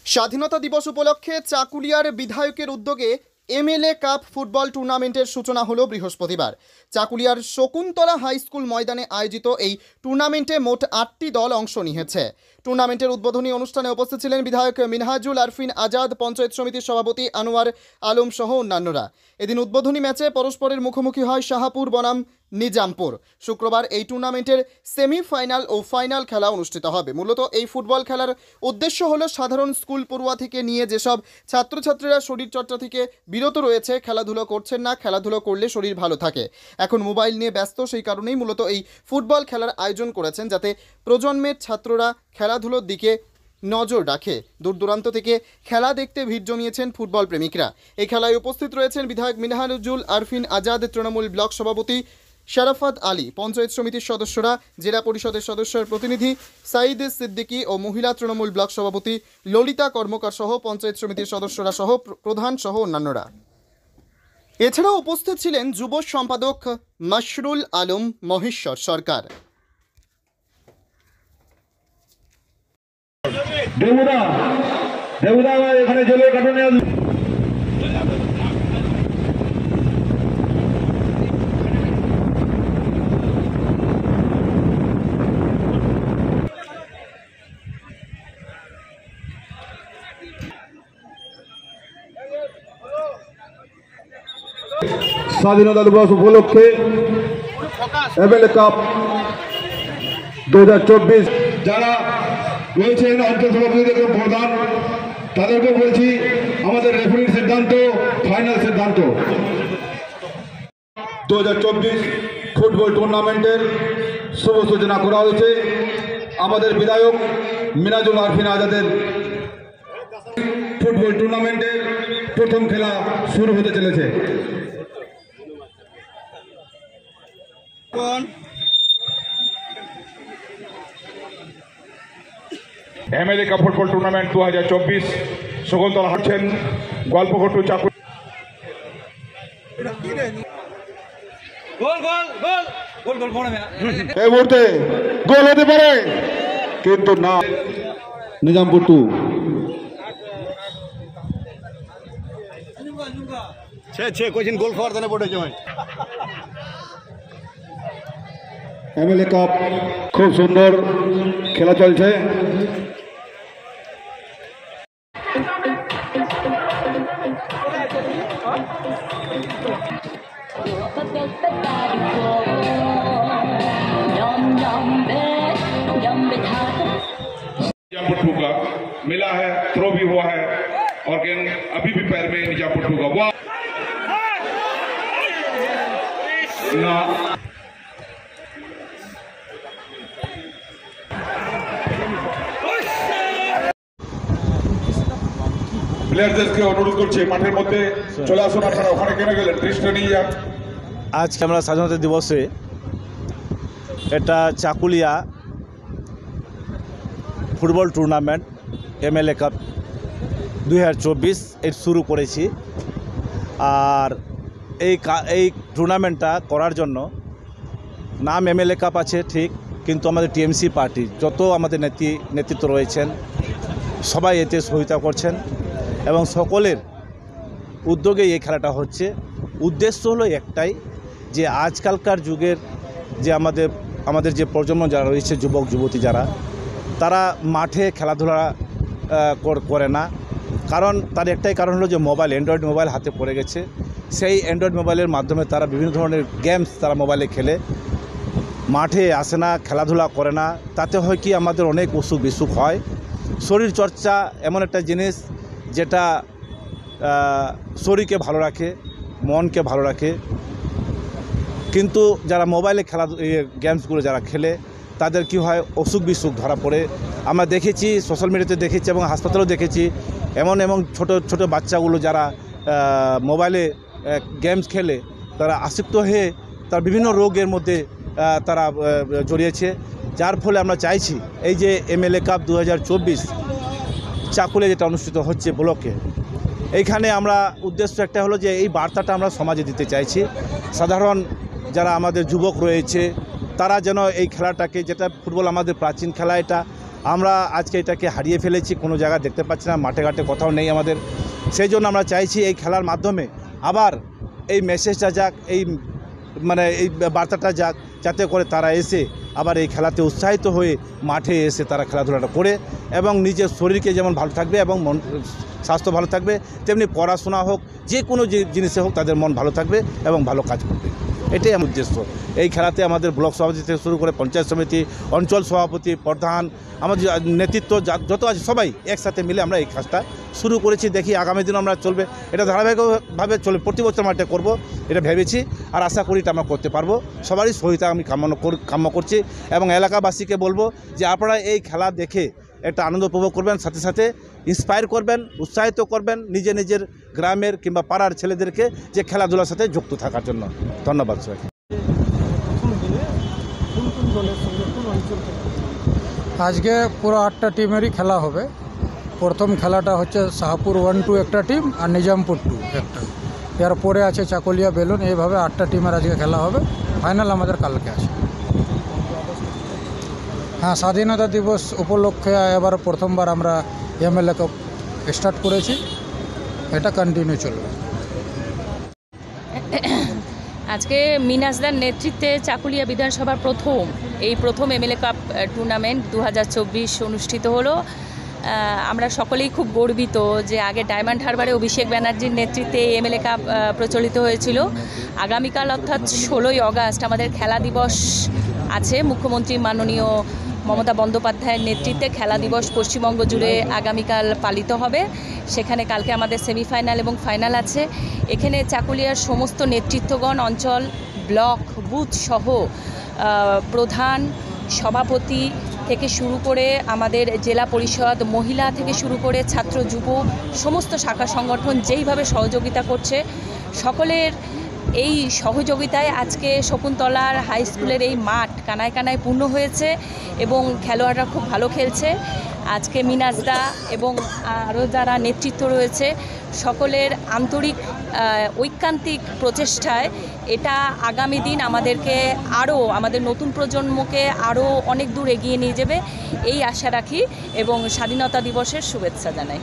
স্বাধীনতা দিবস উপলক্ষে চাকুলিয়ার বিধায়কের উদ্যোগে এমএলএ কাপ ফুটবল টুর্নামেন্টের সূচনা হলো বৃহস্পতিবার। চাকুলিয়ার শকুন্তলা হাই স্কুল ময়দানে আয়োজিত এই টুর্নামেন্টে মোট 8টি দল অংশ নিয়েছে। টুর্নামেন্টের উদ্বোধনী অনুষ্ঠানে উপস্থিত ছিলেন বিধায়ক মিনহাজুল আরফিন আজাদ, পঞ্চায়েত সমিতির সভাপতি আনোয়ার আলম সহ অন্যান্যরা। এদিন উদ্বোধনী ম্যাচে পরস্পরের মুখোমুখি হয় শাহাপুর বনাম নিজামপুর। শুক্রবার এই টুর্নামেন্টের সেমিফাইনাল ও ফাইনাল খেলা অনুষ্ঠিত হবে। মূলত এই ফুটবল খেলার উদ্দেশ্য হলো সাধারণ স্কুল পড়ুয়া থেকে নিয়ে যেসব ছাত্রছাত্রীরা শরীরচর্চা থেকে বিরত রয়েছে, খেলাধুলো করছেন না, খেলাধুলো করলে শরীর ভালো থাকে, এখন মোবাইল নিয়ে ব্যস্ত, সেই কারণেই মূলত এই ফুটবল খেলার আয়োজন করেছেন, যাতে প্রজন্মের ছাত্ররা খেলাধুলোর দিকে নজর রাখে। দূর দূরান্ত থেকে খেলা দেখতে ভিড় জমিয়েছেন ফুটবল প্রেমিকরা। এই খেলায় উপস্থিত রয়েছেন বিধায়ক মিনহাজুল আরফিন আজাদ, তৃণমূল ব্লক সভাপতি শরাফত আলী, পঞ্চায়েত সমিতির সদস্যরা, জেলা পরিষদের সদস্যের প্রতিনিধি সাইদ সিদ্দিকী ও মহিলা তৃণমূল ব্লক সভাপতি ললিতা কর্মকার সহ পঞ্চায়েত সমিতির সদস্যরা সহ প্রধান সহ অন্যান্যরা। এছাড়াও উপস্থিত ছিলেন যুব সম্পাদক মাশরুল আলম মহেশ্বর সরকার। এখানে জলের কারণে স্বাধীনতা দিবস উপলক্ষে এমএলএ কাপ 2024 যারা রয়েছেন অঞ্চল সভাপতিদের প্রধান, তাদেরকে বলছি আমাদের রেফারির সিদ্ধান্ত ফাইনাল সিদ্ধান্ত। 2024 ফুটবল টুর্নামেন্টের শুভ সূচনা করা হয়েছে। আমাদের বিধায়ক মিনহাজুল আরফিন আজাদের ফুটবল টুর্নামেন্টের প্রথম খেলা শুরু হতে চলেছে। MLA cup football tournament 2024 Shakuntala হাঁটছেন গল্পঘট্টু চাকু। এই মুহূর্তে গোল হতে পারে, কিন্তু না। নিজামপুর টু কোচিং গোল খাওয়ার দানে পড়েছে ভাই। এমএলএ কাপ খুব সুন্দর খেলা চলছে। निजामपुर टू का मिला है, थ्रो भी हुआ है और गेंद अभी भी पैर में निजामपुर टू का हुआ ना। প্লেয়ারদেরকে অনুরোধ করছে মাঠের মধ্যে চলে আসুন, আপনারা ওখানে কেন গেলেন, দৃষ্টি নিয়ে যান। আজকে আমরা স্বাধীনতা দিবসে এটা Chakulia football tournament MLA cup 2024 এর শুরু করেছি। আর এই টুর্নামেন্টটা করার জন্য নাম এমএলএ কাপ আছে ঠিক, কিন্তু আমাদের টিএমসি পার্টি যত আমাদের নেতৃত্ব রয়েছেন সবাই এতে সহায়তা করছেন এবং সকলের উদ্যোগে এই খেলাটা হচ্ছে। উদ্দেশ্য হলো একটাই, যে আজকালকার যুগের যে আমাদের যে প্রজন্ম যারা রয়েছে, যুবক যুবতী যারা, তারা মাঠে খেলাধুলা করে না। কারণ তার একটাই কারণ হলো যে মোবাইল, অ্যান্ড্রয়েড মোবাইল হাতে পড়ে গেছে। সেই অ্যান্ড্রয়েড মোবাইলের মাধ্যমে তারা বিভিন্ন ধরনের গেমস তারা মোবাইলে খেলে, মাঠে আসে না, খেলাধুলা করে না। তাতে হয় কি, আমাদের অনেক অসুখ বিসুখ হয়। শরীরচর্চা এমন একটা জিনিস যেটা শরীরকে ভালো রাখে, মনকে ভালো রাখে। কিন্তু যারা মোবাইলে গেমসগুলো যারা খেলে, তাদের কি হয়, অসুখ বিসুখ ধরা পড়ে। আমরা দেখেছি, সোশ্যাল মিডিয়াতে দেখেছি এবং হাসপাতালেও দেখেছি, এমন ছোট বাচ্চাগুলো যারা মোবাইলে গেমস খেলে, তারা আসক্ত হয়ে তার বিভিন্ন রোগের মধ্যে তারা জড়িয়েছে। যার ফলে আমরা চাইছি এই যে এমএলএ কাপ 2024 চাকুলে যেটা অনুষ্ঠিত হচ্ছে ব্লকে, এইখানে আমরা উদ্দেশ্য একটা হলো যে এই বার্তাটা আমরা সমাজে দিতে চাইছি। সাধারণ যারা আমাদের যুবক রয়েছে, তারা যেন এই খেলাটাকে, যেটা ফুটবল আমাদের প্রাচীন খেলা, এটা আমরা আজকে এটাকে হারিয়ে ফেলেছি, কোনো জায়গায় দেখতে পাচ্ছি না, মাঠে ঘাটে কোথাও নেই আমাদের। সেই জন্য আমরা চাইছি এই খেলার মাধ্যমে আবার এই মেসেজটা যাক, এই বার্তাটা যাক, যাতে করে তারা এসে আবার এই খেলাতে উৎসাহিত হয়ে মাঠে এসে তারা খেলাধুলাটা করে এবং নিজের শরীরকে যেমন ভালো থাকবে এবং স্বাস্থ্য ভালো থাকবে, তেমনি পড়াশোনা হোক, যে কোনো জিনিসে হোক তাদের মন ভালো থাকবে এবং ভালো কাজ করবে। এটাই আমার উদ্দেশ্য। এই খেলাতে আমাদের ব্লক সভাপতি থেকে শুরু করে পঞ্চায়েত সমিতি, অঞ্চল সভাপতি, প্রধান, আমাদের নেতৃত্ব যত আছে সবাই একসাথে মিলে আমরা এই কাজটা শুরু করেছি। দেখি আগামী দিনও আমরা চলবে, এটা ধারাবাহিকভাবে চলবে, প্রতি বছর আমরা এটা করবো, এটা ভেবেছি আর আশা করি এটা আমরা করতে পারবো। সবারই সহায়তা আমি কাম্য করছি এবং এলাকাবাসীকে বলবো যে আপনারা এই খেলা দেখে একটা আনন্দ উপভোগ করবেন, সাথে সাথে ইন্সপায়ার করবেন, উৎসাহিত করবেন নিজের গ্রামের কিংবা পাড়ার ছেলেদেরকে যে খেলাধুলার সাথে যুক্ত থাকার জন্য। ধন্যবাদ সবাইকে। আজকে পুরো 8টা টিমেরই খেলা হবে। প্রথম খেলাটা হচ্ছে শাহপুর 1-2 একটা টিম আর নিজামপুর 2 একটা, এরপরে আছে চাকুলিয়া বেলুন, এইভাবে 8টা টিমের আজকে খেলা হবে। ফাইনাল আমাদের কালকে আছে। হ্যাঁ, স্বাধীনতা দিবস উপলক্ষে এবার প্রথমবার আমরা এমএলএ কাপ স্টার্ট করেছি, এটা কন্টিনিউ চলবে। আজকে মিনাসদার নেতৃত্বে চাকুলিয়া বিধানসভার প্রথম এমএলএ কাপ টুর্নামেন্ট 2024 অনুষ্ঠিত হলো। আমরা সকলেই খুব গর্বিত যে আগে ডায়মন্ড হারবারে অভিষেক ব্যানার্জির নেতৃত্বে এমএলএ কাপ প্রচলিত হয়েছিল। আগামীকাল অর্থাৎ 16ই আগস্ট আমাদের খেলা দিবস আছে। মুখ্যমন্ত্রী মাননীয় মমতা বন্দ্যোপাধ্যায়ের নেতৃত্বে খেলা দিবস পশ্চিমবঙ্গ জুড়ে আগামীকাল পালিত হবে। সেখানে কালকে আমাদের সেমিফাইনাল এবং ফাইনাল আছে। এখানে চাকুলিয়ার সমস্ত নেতৃত্বগণ, অঞ্চল, ব্লক, বুথ সহ প্রধান, সভাপতি থেকে শুরু করে আমাদের জেলা পরিষদ, মহিলা থেকে শুরু করে ছাত্র, যুব, সমস্ত শাখা সংগঠন যেইভাবে সহযোগিতা করছে, সকলের এই সহযোগিতায় আজকে শকুন্তলার হাই স্কুলের এই মাঠ কানায় কানায় পূর্ণ হয়েছে এবং খেলোয়াড়রা খুব ভালো খেলছে। আজকে মিনাসদা এবং আরও যারা নেতৃত্ব রয়েছে সকলের আন্তরিক ঐকান্তিক প্রচেষ্টায় এটা আগামী দিন আমাদেরকে আমাদের নতুন প্রজন্মকে আরও অনেক দূর এগিয়ে নিয়ে যাবে, এই আশা রাখি এবং স্বাধীনতা দিবসের শুভেচ্ছা জানাই।